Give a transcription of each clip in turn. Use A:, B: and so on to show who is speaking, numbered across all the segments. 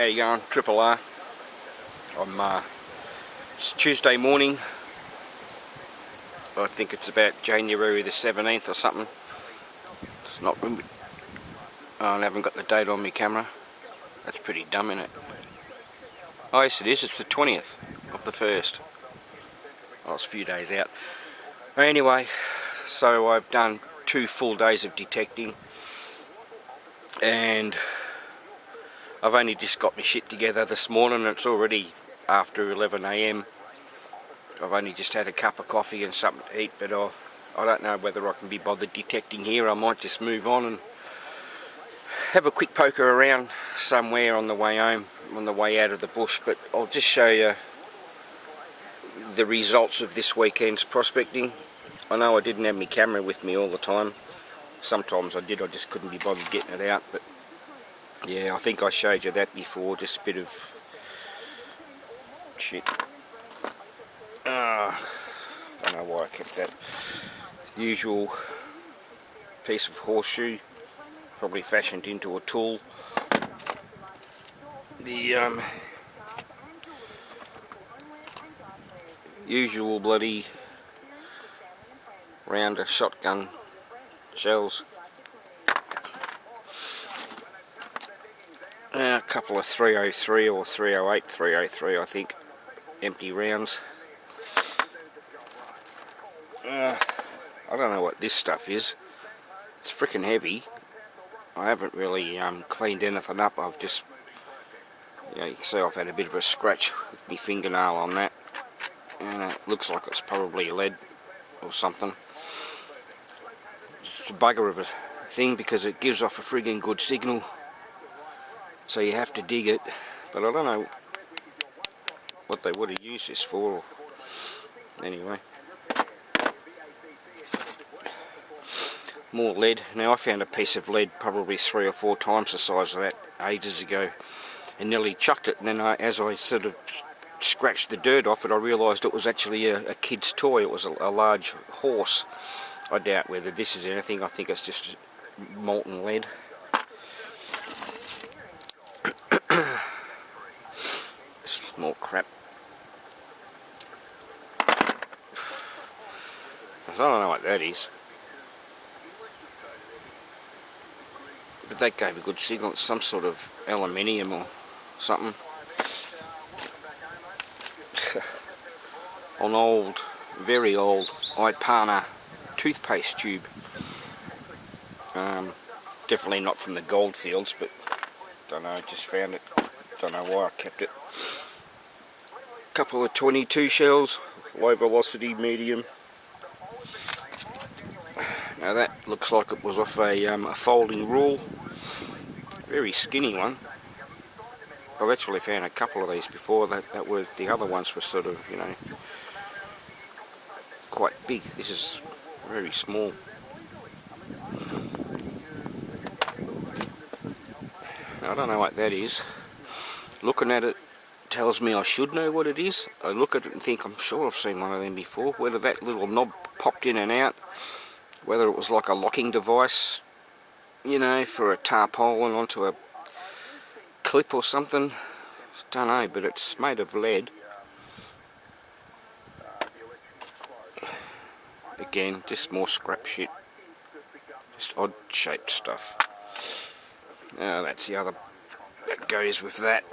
A: How you going? Triple R. It's Tuesday morning. I think it's about January the 17th or something. It's not. I haven't got the date on my camera. That's pretty dumb, isn't it? Oh yes it is. It's the 20th of the 1st. Oh, it's a few days out. Anyway, so I've done 2 full days of detecting, and I've only just got my shit together this morning. It's already after 11 AM. I've only just had a cup of coffee and something to eat, but I don't know whether I can be bothered detecting here. I might just move on and have a quick poker around somewhere on the way home, on the way out of the bush. But I'll just show you the results of this weekend's prospecting. I know I didn't have my camera with me all the time. Sometimes I did, I just couldn't be bothered getting it out. But yeah, I think I showed you that before, just a bit of shit. Don't know why I kept that. Usual piece of horseshoe, probably fashioned into a tool. The usual bloody rounder shotgun shells. A couple of 303 or 308, 303 I think, empty rounds. I don't know what this stuff is. It's freaking heavy. I haven't really cleaned anything up. I've just, you can see I've had a bit of a scratch with my fingernail on that, and it looks like it's probably lead or something. It's a bugger of a thing because it gives off a friggin' good signal, so you have to dig it. But I don't know what they would have used this for. Anyway, more lead. Now I found a piece of lead probably 3 or 4 times the size of that ages ago, and nearly chucked it. And then as I sort of scratched the dirt off it, I realised it was actually a kid's toy. It was a large horse. I doubt whether this is anything. I think it's just molten lead. It's more crap. I don't know what that is, but that gave a good signal. It's some sort of aluminium or something. An old, very old Ipana toothpaste tube. Definitely not from the goldfields, but don't know, just found it. Don't know why I kept it. Couple of 22 shells, low velocity, medium. Now that looks like it was off a folding rule. Very skinny one. I've actually found a couple of these before. That were the other ones were sort of, quite big. This is very small. I don't know what that is. Looking at it tells me I should know what it is. I look at it and think I'm sure I've seen one of them before. Whether that little knob popped in and out, whether it was like a locking device, for a tarpaulin onto a clip or something, don't know, but it's made of lead. Again, just more scrap shit, just odd shaped stuff. That's the other that goes with that.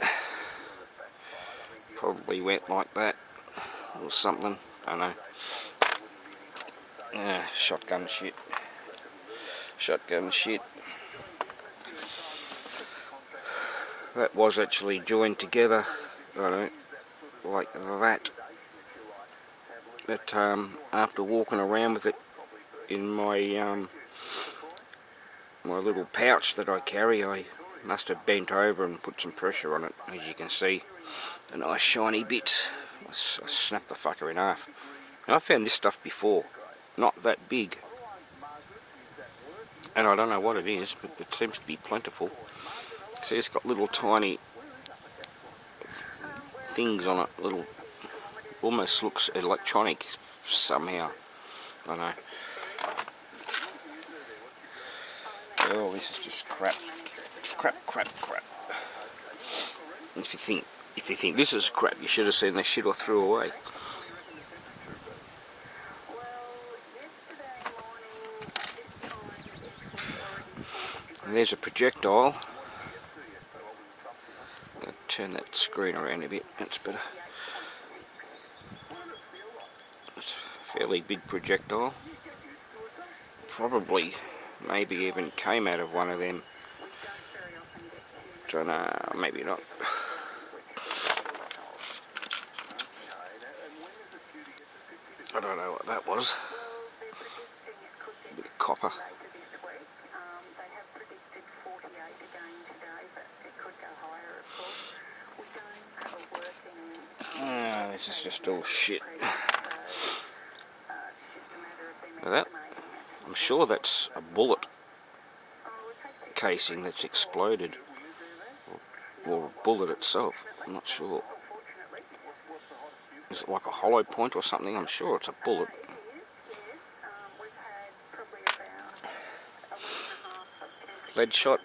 A: Probably went like that or something, don't know. Shotgun shit. Shotgun shit. That was actually joined together, like that. But after walking around with it in my my little pouch that I carry, I must have bent over and put some pressure on it. As you can see, a nice shiny bit. I snapped the fucker in half. And I found this stuff before, not that big, and I don't know what it is, but it seems to be plentiful. See, it's got little tiny things on it, little, almost looks electronic somehow. I don't know. Oh, this is just crap. Crap. if you think this is crap, you should have seen the shit I threw away. And there's a projectile. I'm going to turn that screen around a bit, that's better. It's a fairly big projectile. Probably, maybe even came out of one of them. Don't know, maybe not. I don't know what that was. A bit of copper. This is just all shit. Now that, I'm sure that's a bullet casing that's exploded. Or a bullet itself, I'm not sure. Is it like a hollow point or something? I'm sure it's a bullet. Lead shot.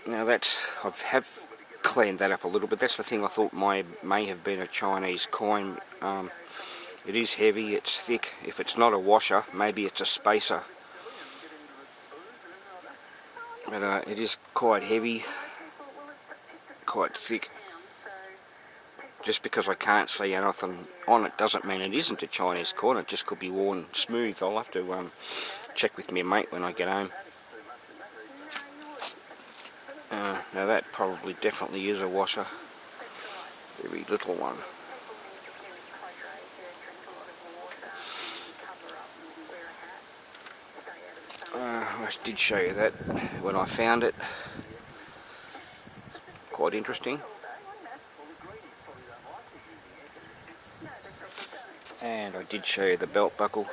A: Now that's, I have cleaned that up a little bit. That's the thing I thought may have been a Chinese coin. It is heavy, it's thick. If it's not a washer, maybe it's a spacer. But it is quite heavy, quite thick. Just because I can't see anything on it doesn't mean it isn't a Chinese coin. It just could be worn smooth. I'll have to check with my mate when I get home. Now that probably definitely is a washer. Very little one. I did show you that when I found it. Quite interesting. And I did show you the belt buckle.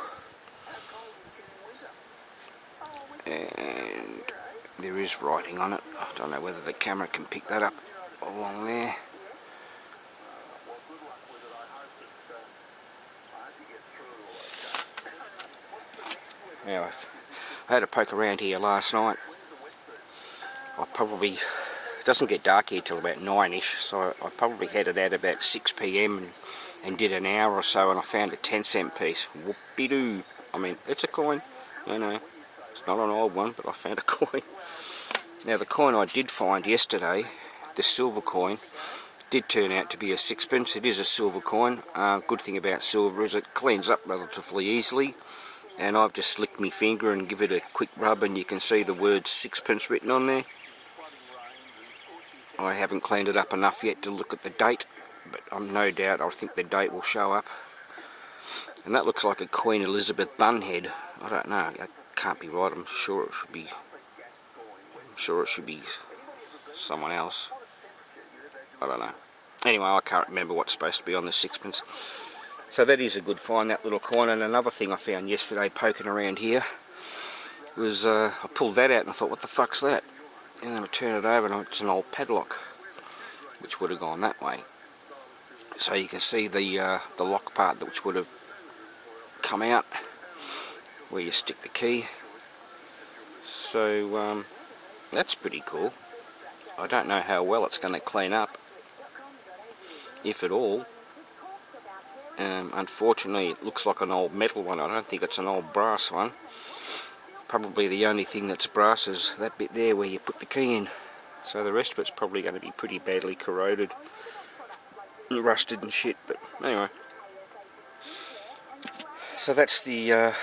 A: And there is writing on it. I don't know whether the camera can pick that up along there. Now, I had a poke around here last night. I probably, it doesn't get dark here till about 9ish, so I probably headed out about 6 PM and did an hour or so, and I found a 10-cent piece. Whoopie-doo. I mean, it's a coin, you know. It's not an old one, but I found a coin. Now, the coin I did find yesterday, the silver coin, did turn out to be a 6pence. It is a silver coin. Good thing about silver is it cleans up relatively easily. And I've just licked my finger and give it a quick rub, and you can see the word 6pence written on there. I haven't cleaned it up enough yet to look at the date, but I'm no doubt I think the date will show up. And that looks like a Queen Elizabeth bun head. I don't know, that can't be right. I'm sure it should be someone else. I don't know. Anyway, I can't remember what's supposed to be on the 6pence. So that is a good find, that little coin. And another thing I found yesterday poking around here was, I pulled that out and I thought, what the fuck's that? And then I turned it over and it's an old padlock, which would have gone that way. So you can see the lock part which would have come out, where you stick the key. So that's pretty cool. I don't know how well it's going to clean up, if at all. Unfortunately, it looks like an old metal one. I don't think it's an old brass one. Probably the only thing that's brass is that bit there where you put the key in. So the rest of it's probably going to be pretty badly corroded and rusted and shit. But anyway, so that's the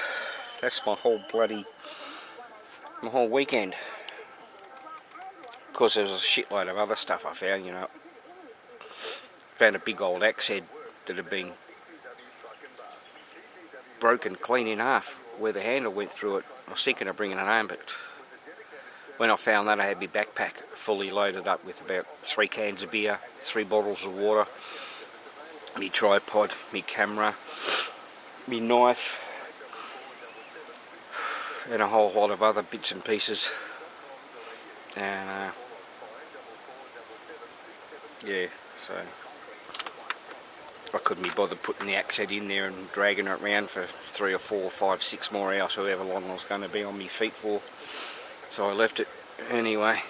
A: that's my whole weekend. Of course, there was a shitload of other stuff I found. You know, found a big old axe head that had been broken clean in half, where the handle went through it. I was thinking of bringing it home, but when I found that, I had my backpack fully loaded up with about 3 cans of beer, 3 bottles of water, my tripod, my camera, my knife, and a whole lot of other bits and pieces. And yeah, so I couldn't be bothered putting the axe head in there and dragging it around for 3 or 4 or 5, 6 more hours, however long I was going to be on my feet for. So I left it anyway.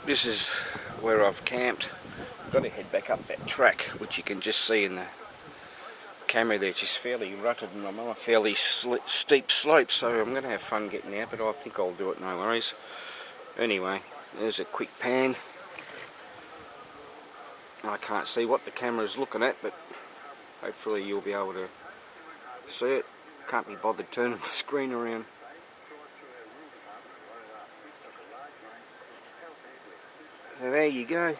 A: This is where I've camped. I've got to head back up that track, which you can just see in the camera there. It's just fairly rutted and I'm on a fairly steep slope, so I'm going to have fun getting out, but I think I'll do it, no worries. Anyway, there's a quick pan. I can't see what the camera's looking at, but hopefully you'll be able to see it. Can't be bothered turning the screen around. So there you go.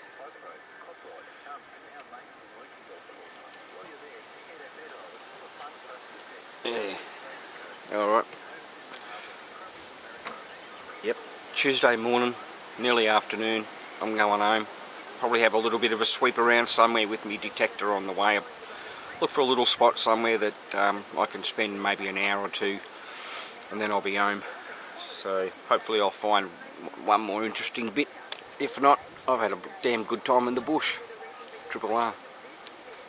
A: Yeah. Alright. Yep. Tuesday morning, nearly afternoon. I'm going home. Probably have a little bit of a sweep around somewhere with my detector on the way. Look for a little spot somewhere that I can spend maybe an hour or two, and then I'll be home. So hopefully I'll find one more interesting bit. If not, I've had a damn good time in the bush. Triple R.